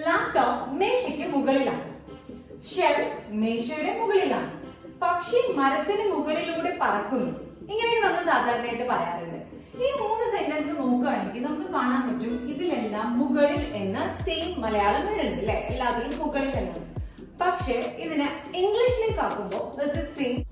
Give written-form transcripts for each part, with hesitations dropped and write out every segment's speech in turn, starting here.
Laptop മേശയ്ക്ക് മുകളിലാണ്. Shelf മേശയുടെ മുകളിലാണ്. പക്ഷി മരത്തിന് മുകളിലൂടെ പറക്കുന്നു. ഇങ്ങനെയൊക്കെ നമ്മൾ സാധാരണയായിട്ട് പറയാറുണ്ട്. ഈ 3 സെന്റൻസ് നോക്കുകയാണെങ്കിൽ നമുക്ക് കാണാൻ പറ്റും ഇതിലെല്ലാം മുകളിൽ എന്ന സെയിം മലയാളം വേർഡ് അല്ലെ, എല്ലാത്തിലും മുകളിൽ എന്നാണ്. പക്ഷെ ഇതിനെ ഇംഗ്ലീഷിലേക്ക് ആക്കുമ്പോൾ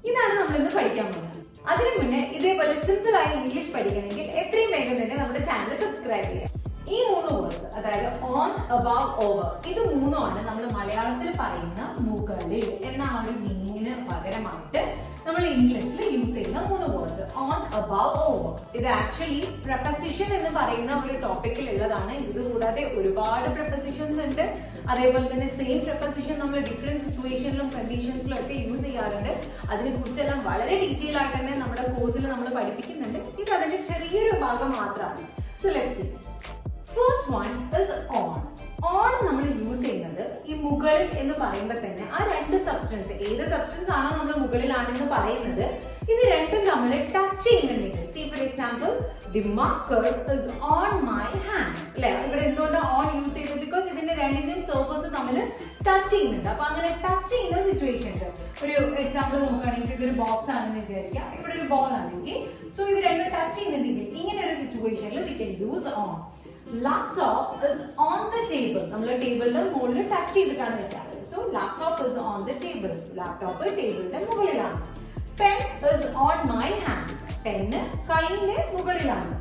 ഇതാണ് നമ്മൾ ഇന്ന് പഠിക്കാൻ പോകുന്നത്. അതിനു മുന്നേ ഇതേപോലെ സിമ്പിൾ ആയി ഇംഗ്ലീഷ് പഠിക്കണമെങ്കിൽ എത്രയും വേഗം തന്നെ നമ്മുടെ ചാനൽ സബ്സ്ക്രൈബ് ചെയ്യാം. ഈ 3 വേർഡ്സ്, അതായത് ഓൺ, അബവ്, ഓവർ, ഇത് 3ആണ് നമ്മൾ മലയാളത്തിൽ പറയുന്ന മുകളിൽ എന്ന ആ ഒരു മീനിങ്ങിന് പകരമായിട്ട് നമ്മൾ ഇംഗ്ലീഷിൽ യൂസ് ചെയ്യുന്ന 3 വേർഡ്സ്. On, above, over. ഇത് ആക്ച്വലി പ്രപ്പോസിഷൻ എന്ന് പറയുന്ന ഒരു ടോപ്പിക്കിൽ ഉള്ളതാണ്. ഇത് കൂടാതെ ഒരുപാട് പ്രപ്പോസിഷൻസ് ഉണ്ട്. അതേപോലെ തന്നെ സെയിം പ്രപ്പോസിഷൻ നമ്മൾ ഡിഫറെന്റ് സിറ്റുവേഷനിലും കണ്ടീഷൻസിലും ഒക്കെ യൂസ് ചെയ്യാറുണ്ട്. അതിനെ കുറിച്ചെല്ലാം വളരെ ഡീറ്റെയിൽ ആയിട്ട് തന്നെ നമ്മുടെ കോഴ്സിൽ നമ്മൾ പഠിപ്പിക്കുന്നുണ്ട്. ഇത് അതിന്റെ ചെറിയൊരു ഭാഗം മാത്രമാണ്. So let's see. First one is on. On നമ്മൾ യൂസ് ചെയ്യുന്നത് ഈ മുകളിൽ എന്ന് പറയുമ്പോൾ തന്നെ ആ 2 സബ്സ്റ്റൻസ്, ഏത് സബ്സ്റ്റൻസ് ആണോ നമ്മൾ മുകളിലാണെന്ന് പറയുന്നത്, ഇത് രണ്ടും തമ്മിൽ ടച്ച് ചെയ്യുന്നുണ്ടെങ്കിൽ, see for example the marker is on my hand അല്ലെ. ഇവിടെ എന്തുകൊണ്ടാണ് ഓൺ യൂസ് ചെയ്തത്? ബിക്കോസ് ഇതിന്റെ രണ്ടിന്റെയും സർഫസ് തമ്മിൽ ടച്ച് ചെയ്യുന്നുണ്ട്. അപ്പൊ അങ്ങനെ ടച്ച് ചെയ്യുന്ന സിറ്റുവേഷൻ, ഒരു എക്സാമ്പിൾ നോക്കുകയാണെങ്കിൽ ഇതൊരു ബോക്സ് ആണെന്ന് വിചാരിക്കുക, ഇവിടെ ഒരു ബോൾ ആണെങ്കിൽ, സോ ഇത് രണ്ടും ടച്ച് ചെയ്യുന്നുണ്ടെങ്കിൽ ഇങ്ങനെ ഒരു സിറ്റുവേഷനിൽ we can use on. Laptop is on the table. നമ്മൾ ടേബിളിന്റെ മുകളിൽ ടച്ച് ചെയ്തിട്ടാണ് വെക്കാറ്. So laptop is on the table. Laptop ടേബിളിന്റെ മുകളിലാണ്. Pen is on my hand. Pen കൈയിന്റെ മുകളിലാണ്.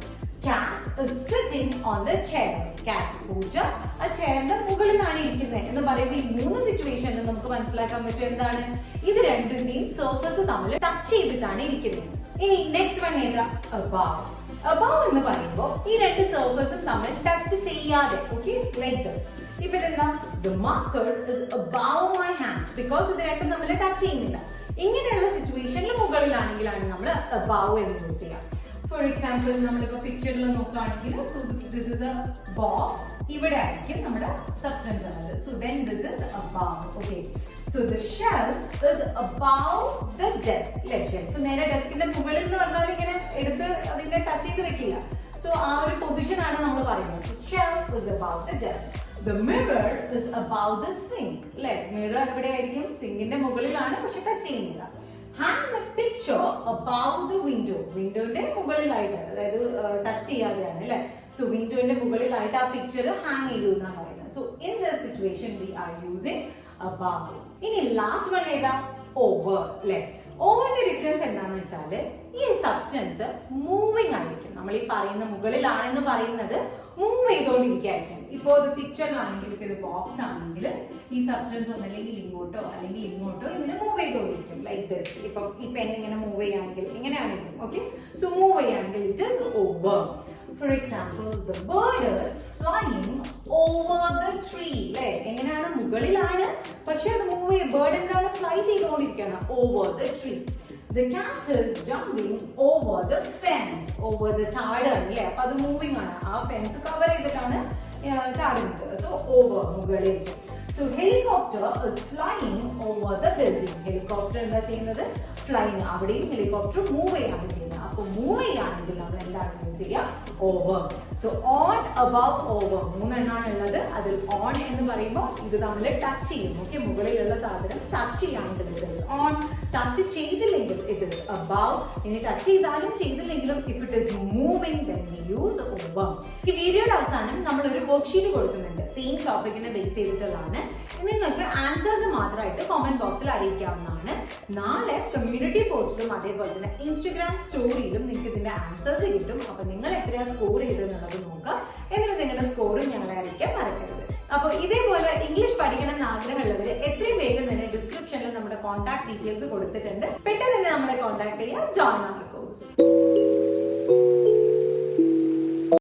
Cat is sitting on the chair. Cat, പൂച്ച, ആ ചെയറിന്റെ മുകളിലാണ് ഇരിക്കുന്നത് എന്ന് പറയുമ്പോൾ ഈ 3 സിറ്റുവേഷനിൽ നമുക്ക് മനസ്സിലാക്കാൻ പറ്റും എന്താണ്, ഇത് രണ്ടിന്റെയും സർഫസ് തമ്മിൽ ടച്ച് ചെയ്തിട്ടാണ് ഇരിക്കുന്നത്. ഇനി നെക്സ്റ്റ് വൺ ഏതാ? അബവ്. അബവ് എന്ന് പറയുമ്പോൾ ഈ 2 സർഫസും തമ്മിൽ ടച്ച് ചെയ്യാതെ, ഓക്കെ, ലൈക്ക് ദിസ്. ഇപ്പൊ ഇതെന്താ? The marker is above my hand. Because ഇത് രണ്ടും തമ്മിൽ ടച്ച് ചെയ്യുന്നില്ല. ഇങ്ങനെയുള്ള സിറ്റുവേഷനിൽ മുകളിലാണെങ്കിലാണ് നമ്മൾ അബവ് എന്ന് യൂസ് ചെയ്യാം. ഫോർ എക്സാമ്പിൾ നമ്മളിപ്പോ പിക്ചറിൽ നോക്കുകയാണെങ്കിൽ, so this is A box, ഇവിടെ ആയിരിക്കും നമ്മുടെ സബ്സ്റ്റൻസ് ഉള്ളത്. So then this is above. Okay, so the shelf is above the desk. അല്ലെ, ഷെൽഫ് നേരെ ഡെസ്കിന്റെ മുകളിൽ എന്ന് പറഞ്ഞാൽ ഇങ്ങനെ എടുത്ത് അതിന്റെ ടച്ച് ചെയ്ത് വെക്കില്ല. സോ ആ ഒരു പൊസിഷൻ ആണ് നമ്മൾ പറയുന്നത്. So shelf is above the desk. The mirror is above the sink. അല്ലെ, മിറർ എവിടെ ആയിരിക്കും? സിങ്കിന്റെ മുകളിലാണ്, പക്ഷെ ടച്ച് ചെയ്യുന്നില്ല. Hang the picture above the window. വിൻഡോന്റെ മുകളിലായിട്ട്, അതായത് ടച്ച് ചെയ്യാതെയാണ് അല്ലെ. സോ വിൻഡോന്റെ മുകളിലായിട്ട് ആ പിക്ചർ ഹാങ് ചെയ്തു എന്നാണ് പറയുന്നത്. So in the situation V are using above. ഇനി ലാസ്റ്റ് വൺ ഏതാ? ഓവർ അല്ലെ. ഓവറിന്റെ ഡിഫറൻസ് എന്താണെന്ന് വെച്ചാൽ ഈ സബ്സ്റ്റൻസ് മൂവിങ് ആയിരിക്കും. നമ്മൾ ഈ പറയുന്ന മുകളിലാണെന്ന് പറയുന്നത് മൂവ് ചെയ്തുകൊണ്ടിരിക്കുകയായിരിക്കും. ഇപ്പോ ഇത് പിക്ചറിലാണെങ്കിൽ, ഇപ്പൊ ഇത് ബോക്സ് ആണെങ്കിൽ ഈ സബ്സ്റ്റൻസ് ഒന്നല്ലെങ്കിൽ ഇങ്ങോട്ടോ അല്ലെങ്കിൽ ഇങ്ങോട്ടോ ഇങ്ങനെ മൂവ് ചെയ്തുകൊണ്ടിരിക്കും, ലൈക്ക് ദിസ്. ഇപ്പൊ ഈ പെൻ ഇങ്ങനെ മൂവ് ചെയ്യുകയാണെങ്കിൽ ഇങ്ങനെയാണെങ്കിലും, ഓക്കെ, സോ മൂവ് ചെയ്യുകയാണെങ്കിൽ it is over. For example the bird is flying over the tree. അല്ലെ, എങ്ങനെയാണ്? മുകളിലാണ്, പക്ഷെ അത് മൂവ് ചെയ്യും. ബേർഡ് എന്താണ്? ഫ്ലൈ ചെയ്തുകൊണ്ടിരിക്കുകയാണ് over the tree. The cat is jumping over the fence. Over the ചാടാണ് അല്ലേ, അപ്പൊ അത് മൂവിങ് ആണ്. ആ ഫെൻസ് കവർ ചെയ്തിട്ടാണ് ചാടുന്നത്. സോ ഓവർ, മുകളിൽ. So helicopter is flying over the building. Helicopter എന്താ ചെയ്യുന്നത്? ഫ്ലൈങ്. അവിടെയും ഹെലികോപ്റ്റർ മൂവ് ചെയ്യാണ് ചെയ്യുന്നത്. അപ്പൊ മൂവ് ചെയ്യുകയാണെങ്കിൽ നമ്മൾ എന്താണ് യൂസ് ചെയ്യുക? Over. So on, above, over 3 എണ്ണമാണ് ഉള്ളത്. അതിൽ ഓൺ എന്ന് പറയുമ്പോൾ ഇത് തമ്മിൽ ടച്ച് ചെയ്യും. ഓക്കെ, മുകളിലുള്ള സാധനം ടച്ച് ചെയ്യാണെങ്കിൽ ഇറ്റ് ഇസ് ഓൺ. ടച്ച് ചെയ്തില്ലെങ്കിൽ ഇറ്റ് ഇസ് അബവ്. ഇനി ടച്ച് ചെയ്താലും ചെയ്തില്ലെങ്കിലും if it is moving then we use over. ഈ വീഡിയോയുടെ അവസാനം നമ്മൾ ഒരു വർക്ക്ഷീറ്റ് കൊടുക്കുന്നുണ്ട്, സെയിം ടോപ്പിക്കിനെ ബേസ് ചെയ്തിട്ടുള്ളതാണ്. നിങ്ങൾക്ക് ആൻസേഴ്സ് മാത്രമായിട്ട് കമന്റ് ബോക്സിൽ അറിയിക്കാവുന്നതാണ്. നാളെ കമ്മ്യൂണിറ്റി പോസ്റ്റിലും അതേപോലെ തന്നെ ഇൻസ്റ്റഗ്രാം സ്റ്റോറിയിലും നിങ്ങൾക്ക് ഇതിന്റെ ആൻസേഴ്സ് കിട്ടും. അപ്പൊ നിങ്ങൾ എത്രയാ സ്കോർ ചെയ്തെന്നുള്ളത് നോക്കുക. എന്നിട്ട് നിങ്ങളുടെ സ്കോറും ഞങ്ങളെ അറിയിക്കാൻ മറക്കരുത്. അപ്പൊ ഇതേപോലെ ഇംഗ്ലീഷ് പഠിക്കണം എന്ന് ആഗ്രഹമുള്ളവര് എത്രയും വേഗം തന്നെ ഡിസ്ക്രിപ്ഷനിൽ നമ്മുടെ കോൺടാക്ട് ഡീറ്റെയിൽസ് കൊടുത്തിട്ടുണ്ട്. പെട്ടെന്ന് തന്നെ നമ്മളെ കോൺടാക്ട് ചെയ്യാം. Join our course.